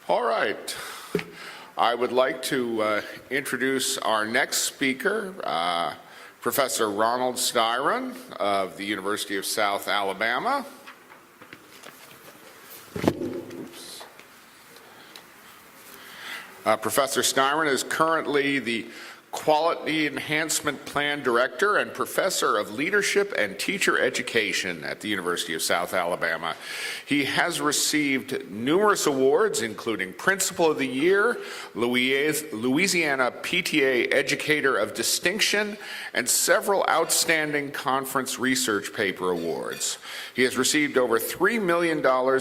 All right. I would like to introduce our next speaker, Professor Ronald Styron of the University of South Alabama. Professor Styron is currently the Quality Enhancement Plan Director and Professor of Leadership and Teacher Education at the University of South Alabama. He has received numerous awards, including Principal of the Year, Louisiana PTA Educator of Distinction, and several outstanding conference research paper awards. He has received over $3 million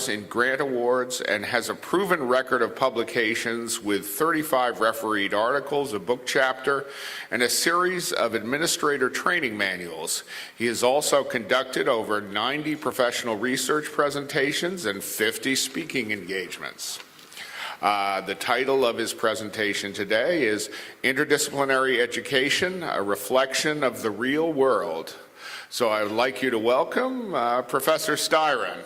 in grant awards and has a proven record of publications with 35 refereed articles, a book chapter, and a series of administrator training manuals. He has also conducted over 90 professional research presentations and 50 speaking engagements. The title of his presentation today is Interdisciplinary Education, a Reflection of the Real World. So I would like you to welcome Professor Styron.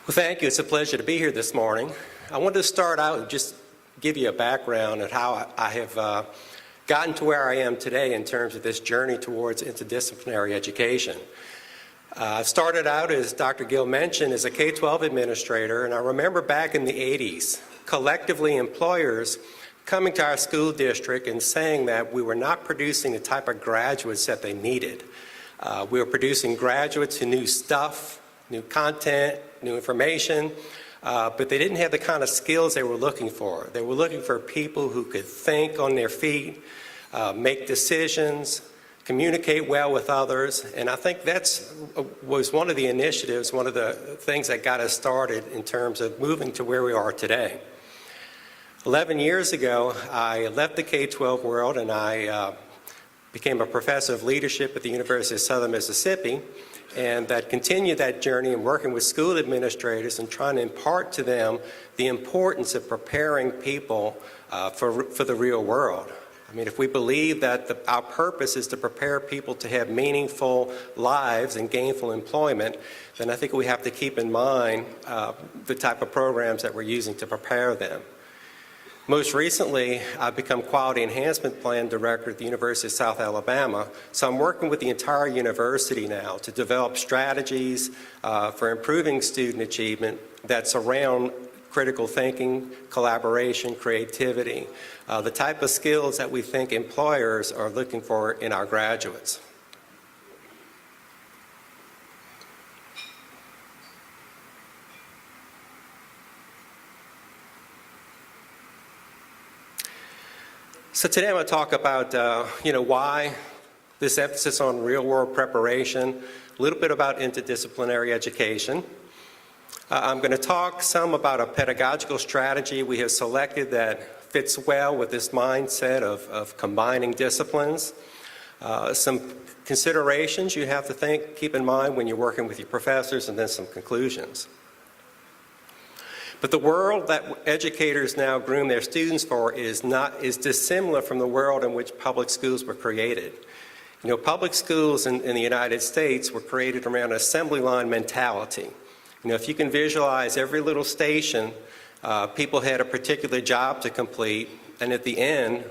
Well, thank you. It's a pleasure to be here this morning. I wanted to start out and just give you a background of how I have gotten to where I am today in terms of this journey towards interdisciplinary education. I started out, as Dr. Gill mentioned, as a K-12 administrator, and I remember back in the 80s, collectively employers coming to our school district and saying that we were not producing the type of graduates that they needed. We were producing graduates who knew stuff, new content, new information, but they didn't have the kind of skills they were looking for. They were looking for people who could think on their feet, make decisions, communicate well with others, and I think that was one of the initiatives, one of the things that got us started in terms of moving to where we are today. 11 years ago, I left the K-12 world and I became a professor of leadership at the University of Southern Mississippi, and that continued that journey in working with school administrators and trying to impart to them the importance of preparing people for the real world. I mean, if we believe that our purpose is to prepare people to have meaningful lives and gainful employment, then I think we have to keep in mind the type of programs that we're using to prepare them. Most recently, I've become Quality Enhancement Plan Director at the University of South Alabama, so I'm working with the entire university now to develop strategies for improving student achievement that surround critical thinking, collaboration, creativity, the type of skills that we think employers are looking for in our graduates. So today I'm going to talk about, why this emphasis on real-world preparation, a little bit about interdisciplinary education. I'm going to talk some about a pedagogical strategy we have selected that fits well with this mindset of combining disciplines. Some considerations you have to keep in mind when you're working with your professors, and then some conclusions. But the world that educators now groom their students for is dissimilar from the world in which public schools were created. You know, public schools in the United States were created around an assembly line mentality. You know, if you can visualize every little station, people had a particular job to complete, and at the end,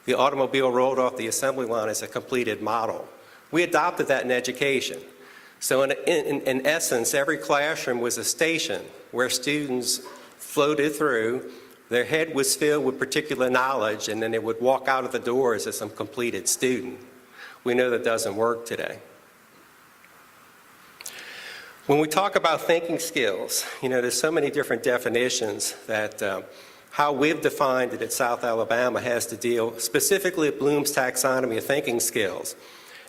the automobile rolled off the assembly line as a completed model. We adopted that in education. So in essence, every classroom was a station where students floated through, their head was filled with particular knowledge, and then they would walk out of the doors as some completed student. We know that doesn't work today. When we talk about thinking skills, there's so many different definitions that how we've defined it at South Alabama has to deal specifically with Bloom's taxonomy of thinking skills.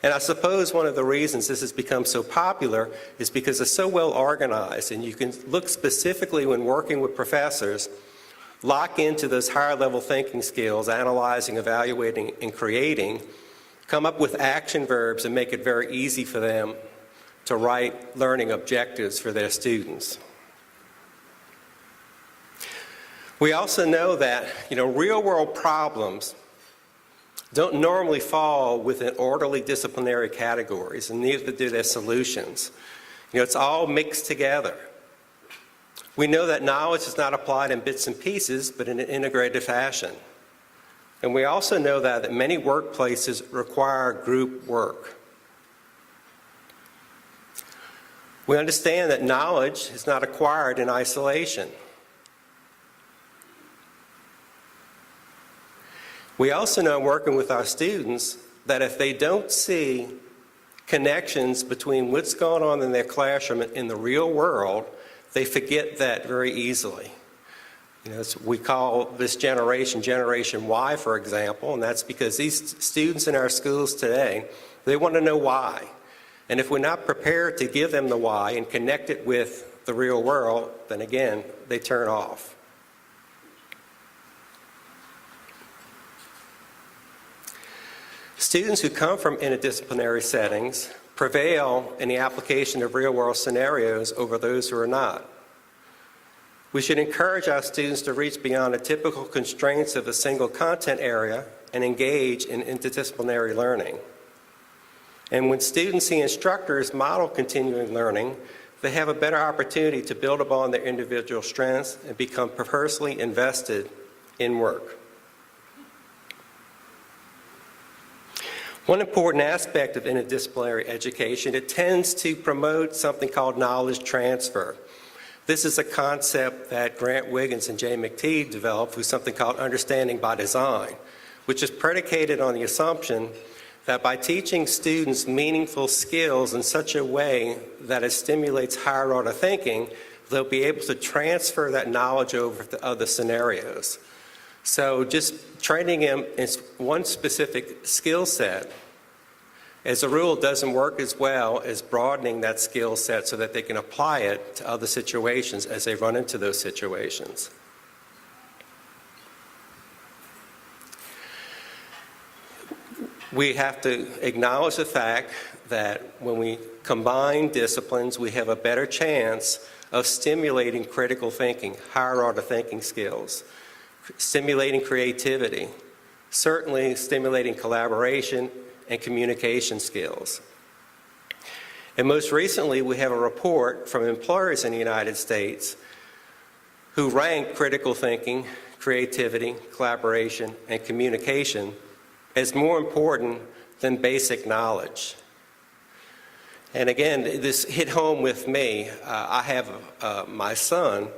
And I suppose one of the reasons this has become so popular is because it's so well organized, and you can look specifically when working with professors, lock into those higher level thinking skills, analyzing, evaluating, and creating, come up with action verbs and make it very easy for them to write learning objectives for their students. We also know that, real-world problems don't normally fall within orderly disciplinary categories, and neither do their solutions. It's all mixed together. We know that knowledge is not applied in bits and pieces, but in an integrated fashion. And we also know that many workplaces require group work. We understand that knowledge is not acquired in isolation. We also know, working with our students, that if they don't see connections between what's going on in their classroom and in the real world, they forget that very easily. We call this Generation Y, for example, and that's because these students in our schools today, they want to know why. And if we're not prepared to give them the why and connect it with the real world, then again, they turn off. Students who come from interdisciplinary settings prevail in the application of real-world scenarios over those who are not. We should encourage our students to reach beyond the typical constraints of a single content area and engage in interdisciplinary learning. And when students see instructors model continuing learning, they have a better opportunity to build upon their individual strengths and become personally invested in work. One important aspect of interdisciplinary education, it tends to promote something called knowledge transfer. This is a concept that Grant Wiggins and Jay McTeague developed through something called understanding by design, which is predicated on the assumption that by teaching students meaningful skills in such a way that it stimulates higher order thinking, they'll be able to transfer that knowledge over to other scenarios. So just training them in one specific skill set, as a rule, doesn't work as well as broadening that skill set so that they can apply it to other situations as they run into those situations. We have to acknowledge the fact that when we combine disciplines, we have a better chance of stimulating critical thinking, higher order thinking skills, stimulating creativity, certainly stimulating collaboration and communication skills. And most recently, we have a report from employers in the United States who rank critical thinking, creativity, collaboration, and communication as more important than basic knowledge. And again, this hit home with me. I have my son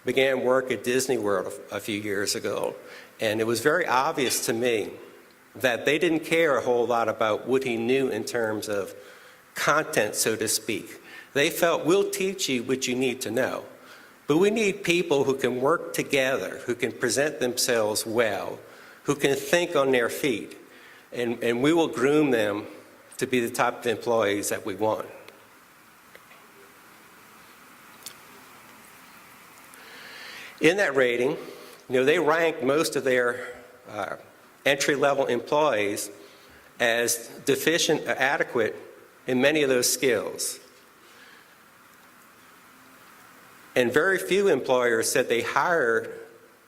began work at Disney World a few years ago, and it was very obvious to me that they didn't care a whole lot about what he knew in terms of content, so to speak. They felt, we'll teach you what you need to know, but we need people who can work together, who can present themselves well, who can think on their feet, and we will groom them to be the type of employees that we want. In that rating, they ranked most of their entry-level employees as deficient or adequate in many of those skills. And very few employers said they hired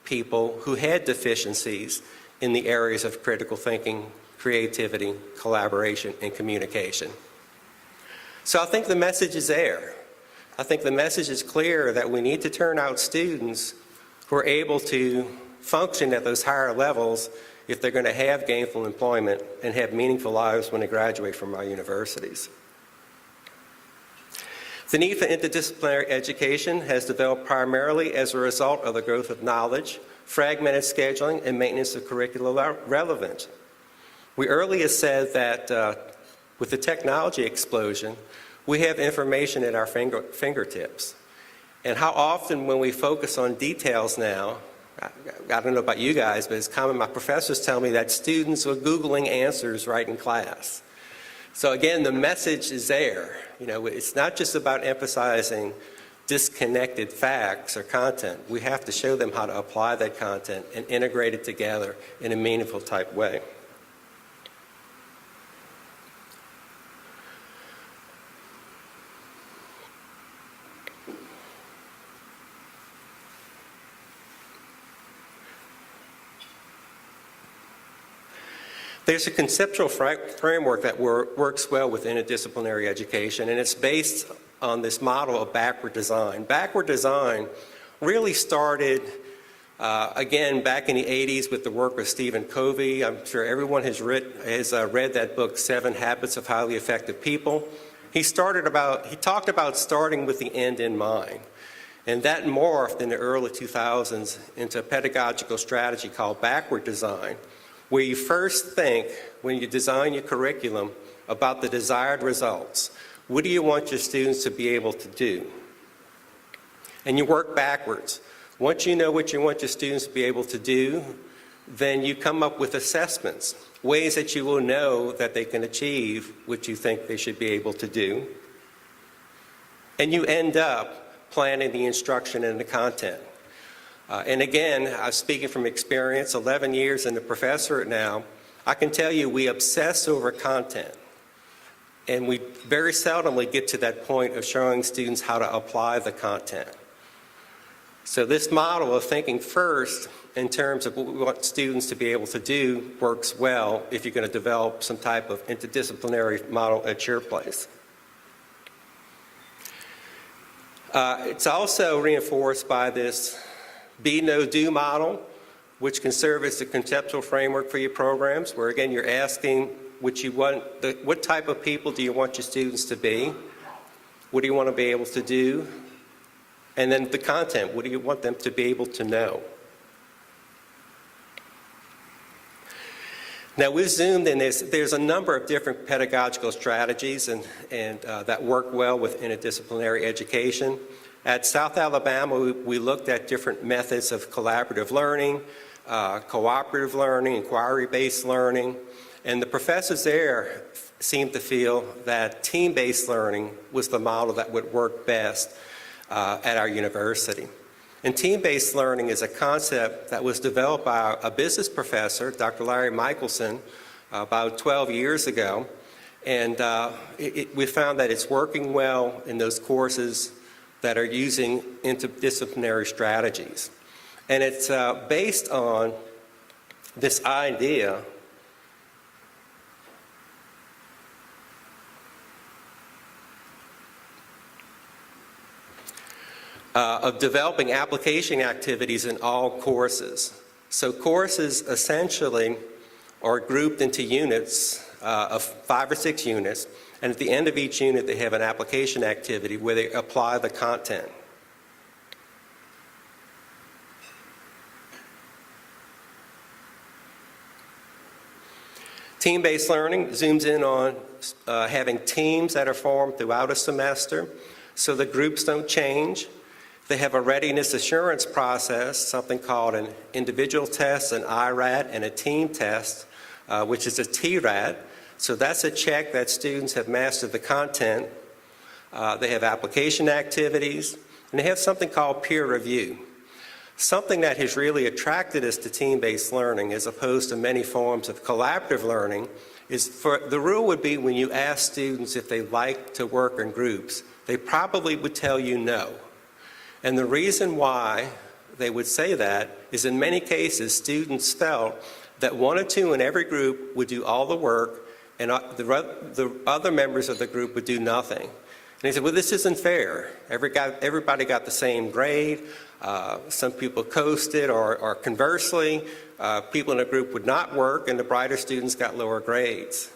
people who had deficiencies in the areas of critical thinking, creativity, collaboration, and communication. So I think the message is there. I think the message is clear that we need to turn out students who are able to function at those higher levels if they're going to have gainful employment and have meaningful lives when they graduate from our universities. The need for interdisciplinary education has developed primarily as a result of the growth of knowledge, fragmented scheduling, and maintenance of curricular relevance. We earlier said that with the technology explosion, we have information at our fingertips. And how often when we focus on details now, I don't know about you guys, but it's common, my professors tell me that students are Googling answers right in class. So again, the message is there. It's not just about emphasizing disconnected facts or content. We have to show them how to apply that content and integrate it together in a meaningful type way. There's a conceptual framework that works well with interdisciplinary education, and it's based on this model of backward design. Backward design really started, again, back in the 80s with the work of Stephen Covey. I'm sure everyone has read that book, 7 Habits of Highly Effective People. He talked about starting with the end in mind. And that morphed in the early 2000s into a pedagogical strategy called backward design, where you first think, when you design your curriculum, about the desired results. What do you want your students to be able to do? And you work backwards. Once you know what you want your students to be able to do, then you come up with assessments, ways that you will know that they can achieve what you think they should be able to do. And you end up planning the instruction and the content. And again, I'm speaking from experience, 11 years in the professorate now, I can tell you we obsess over content. And we very seldomly get to that point of showing students how to apply the content. So this model of thinking first in terms of what we want students to be able to do works well if you're going to develop some type of interdisciplinary model at your place. It's also reinforced by this be, know, do model, which can serve as the conceptual framework for your programs, where again you're asking what type of people do you want your students to be? What do you want to be able to do? And then the content, what do you want them to be able to know? Now we've zoomed in, there's a number of different pedagogical strategies and that work well with interdisciplinary education. At South Alabama, we looked at different methods of collaborative learning, cooperative learning, inquiry-based learning, and the professors there seemed to feel that team-based learning was the model that would work best at our university. And team-based learning is a concept that was developed by a business professor, Dr. Larry Michelson, about 12 years ago. And we found that it's working well in those courses that are using interdisciplinary strategies. And it's based on this idea of developing application activities in all courses. So courses essentially are grouped into units of 5 or 6 units, and at the end of each unit they have an application activity where they apply the content. Team-based learning zooms in on having teams that are formed throughout a semester so the groups don't change. They have a readiness assurance process, something called an individual test, an IRAT, and a team test, which is a TRAT. So that's a check that students have mastered the content. They have application activities, and they have something called peer review. Something that has really attracted us to team-based learning as opposed to many forms of collaborative learning is the rule would be when you ask students if they like to work in groups, they probably would tell you no. And the reason why they would say that is in many cases students felt that 1 or 2 in every group would do all the work and the other members of the group would do nothing. And they said, well, this isn't fair. Everybody got the same grade. Some people coasted, or conversely, people in a group would not work and the brighter students got lower grades.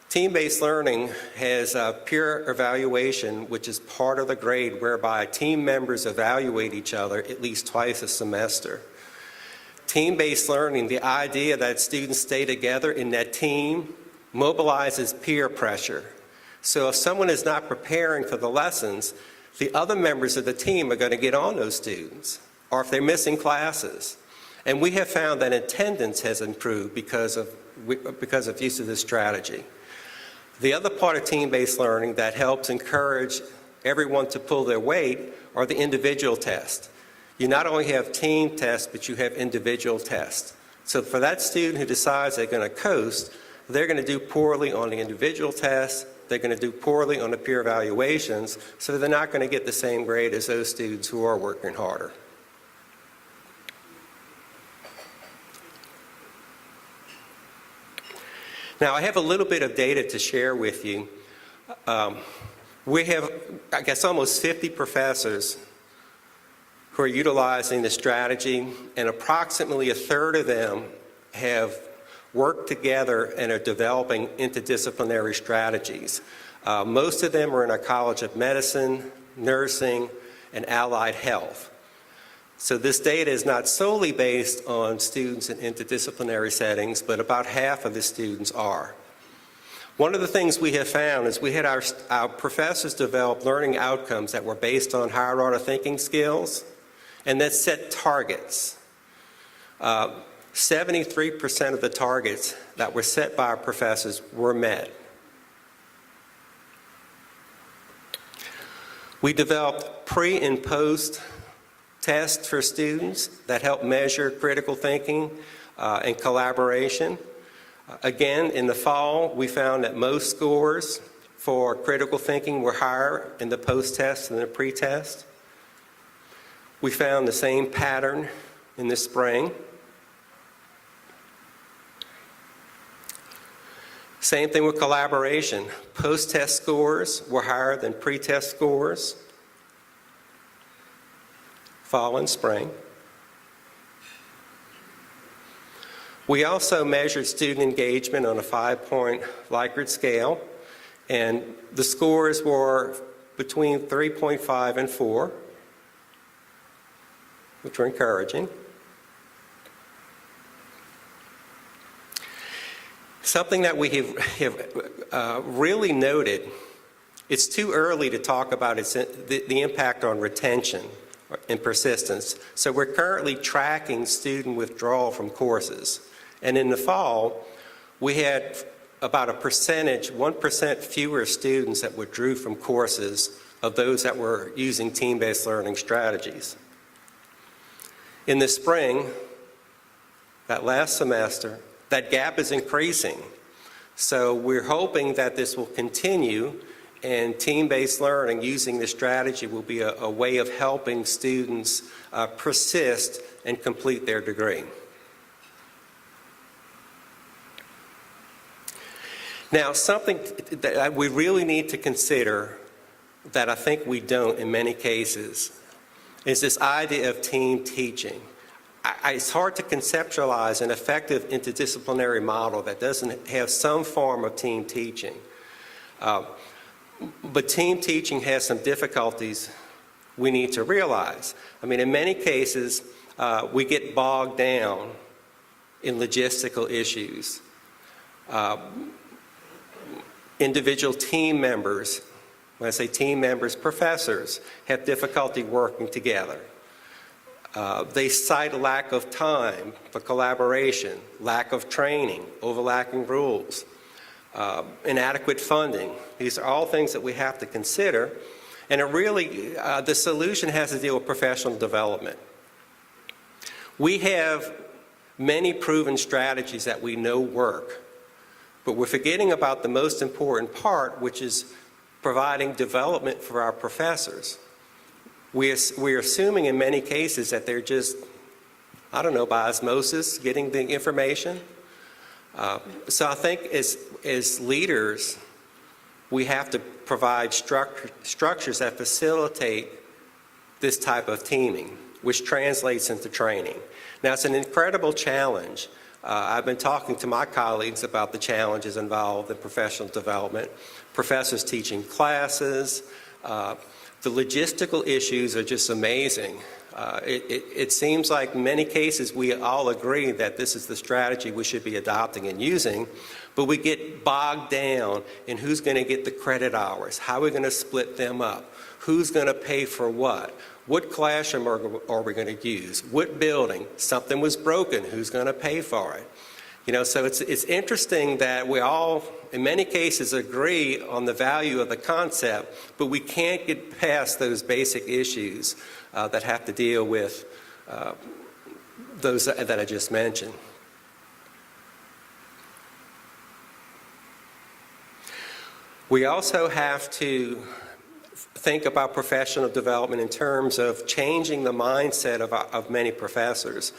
Team-based learning has peer evaluation, which is part of the grade whereby team members evaluate each other at least twice a semester. Team-based learning, the idea that students stay together in that team, mobilizes peer pressure. So if someone is not preparing for the lessons, the other members of the team are going to get on those students, or if they're missing classes. And we have found that attendance has improved because of use of this strategy. The other part of team-based learning that helps encourage everyone to pull their weight are the individual tests. You not only have team tests, but you have individual tests. So for that student who decides they're going to coast, they're going to do poorly on the individual tests, they're going to do poorly on the peer evaluations, so they're not going to get the same grade as those students who are working harder. Now, I have a little bit of data to share with you. We have, I guess, almost 50 professors who are utilizing the strategy, and approximately a third of them have worked together and are developing interdisciplinary strategies. Most of them are in our College of Medicine, Nursing, and Allied Health. So this data is not solely based on students in interdisciplinary settings, but about half of the students are. One of the things we have found is we had our professors develop learning outcomes that were based on higher order thinking skills and that set targets. 73% of the targets that were set by our professors were met. We developed pre and post tests for students that help measure critical thinking and collaboration. Again, in the fall, we found that most scores for critical thinking were higher in the post-test than the pre-test. We found the same pattern in the spring. Same thing with collaboration. Post-test scores were higher than pre-test scores, fall and spring. We also measured student engagement on a 5-point Likert scale, and the scores were between 3.5 and 4, which were encouraging. Something that we have really noted, it's too early to talk about the impact on retention and persistence. So we're currently tracking student withdrawal from courses. And in the fall, we had about 1% fewer students that withdrew from courses of those that were using team-based learning strategies. In the spring, that last semester, that gap is increasing. So we're hoping that this will continue, and team-based learning using this strategy will be a way of helping students persist and complete their degree. Now, something that we really need to consider that I think we don't in many cases is this idea of team teaching. It's hard to conceptualize an effective interdisciplinary model that doesn't have some form of team teaching. But team teaching has some difficulties we need to realize. I mean, in many cases, we get bogged down in logistical issues. Individual team members, when I say team members, professors, have difficulty working together. They cite a lack of time for collaboration, lack of training, overlapping rules, inadequate funding. These are all things that we have to consider. And it really, the solution has to deal with professional development. We have many proven strategies that we know work, but we're forgetting about the most important part, which is providing development for our professors. We're assuming in many cases that they're just, I don't know, by osmosis, getting the information. So I think as leaders, we have to provide structures that facilitate this type of teaming, which translates into training. Now, it's an incredible challenge. I've been talking to my colleagues about the challenges involved in professional development, professors teaching classes. The logistical issues are just amazing. It seems like in many cases we all agree that this is the strategy we should be adopting and using, but we get bogged down in who's going to get the credit hours, how are we going to split them up, who's going to pay for what classroom are we going to use, what building, something was broken, who's going to pay for it. You know, so it's interesting that we all, in many cases, agree on the value of the concept, but we can't get past those basic issues that have to deal with those that I just mentioned. We also have to think about professional development in terms of changing the mindset of many professors.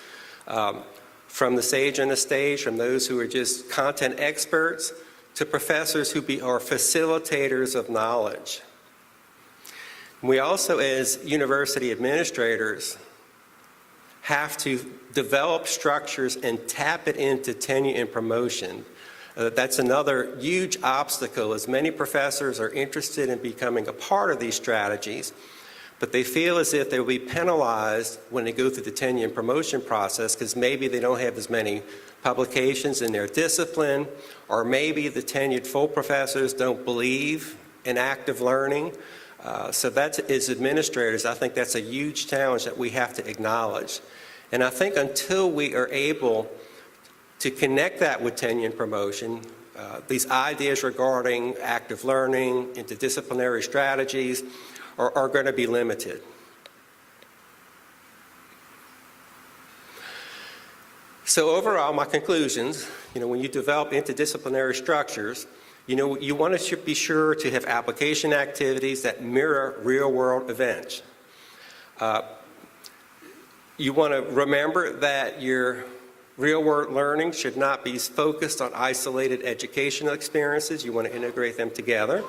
from the sage on the stage, from those who are just content experts, to professors who are facilitators of knowledge. We also, as university administrators, have to develop structures and tap it into tenure and promotion. That's another huge obstacle, as many professors are interested in becoming a part of these strategies, but they feel as if they will be penalized when they go through the tenure and promotion process because maybe they don't have as many publications in their discipline, or maybe the tenured full professors don't believe in active learning. So that, as administrators, I think that's a huge challenge that we have to acknowledge. And I think until we are able to connect that with tenure and promotion, these ideas regarding active learning, interdisciplinary strategies are going to be limited. So overall, my conclusions, when you develop interdisciplinary structures, you want to be sure to have application activities that mirror real-world events. You want to remember that your real-world learning should not be focused on isolated educational experiences. You want to integrate them together.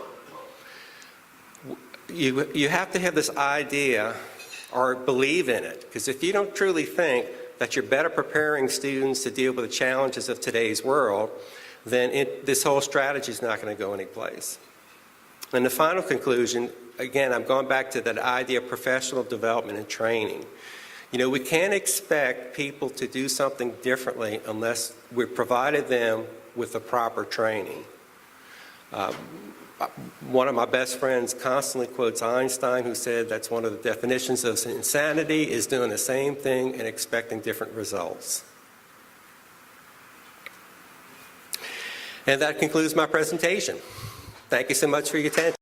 You have to have this idea or believe in it, because if you don't truly think that you're better preparing students to deal with the challenges of today's world, then this whole strategy is not going to go anyplace. And the final conclusion, again, I'm going back to that idea of professional development and training. We can't expect people to do something differently unless we've provided them with the proper training. One of my best friends constantly quotes Einstein, who said that's one of the definitions of insanity is doing the same thing and expecting different results. And that concludes my presentation. Thank you so much for your attention.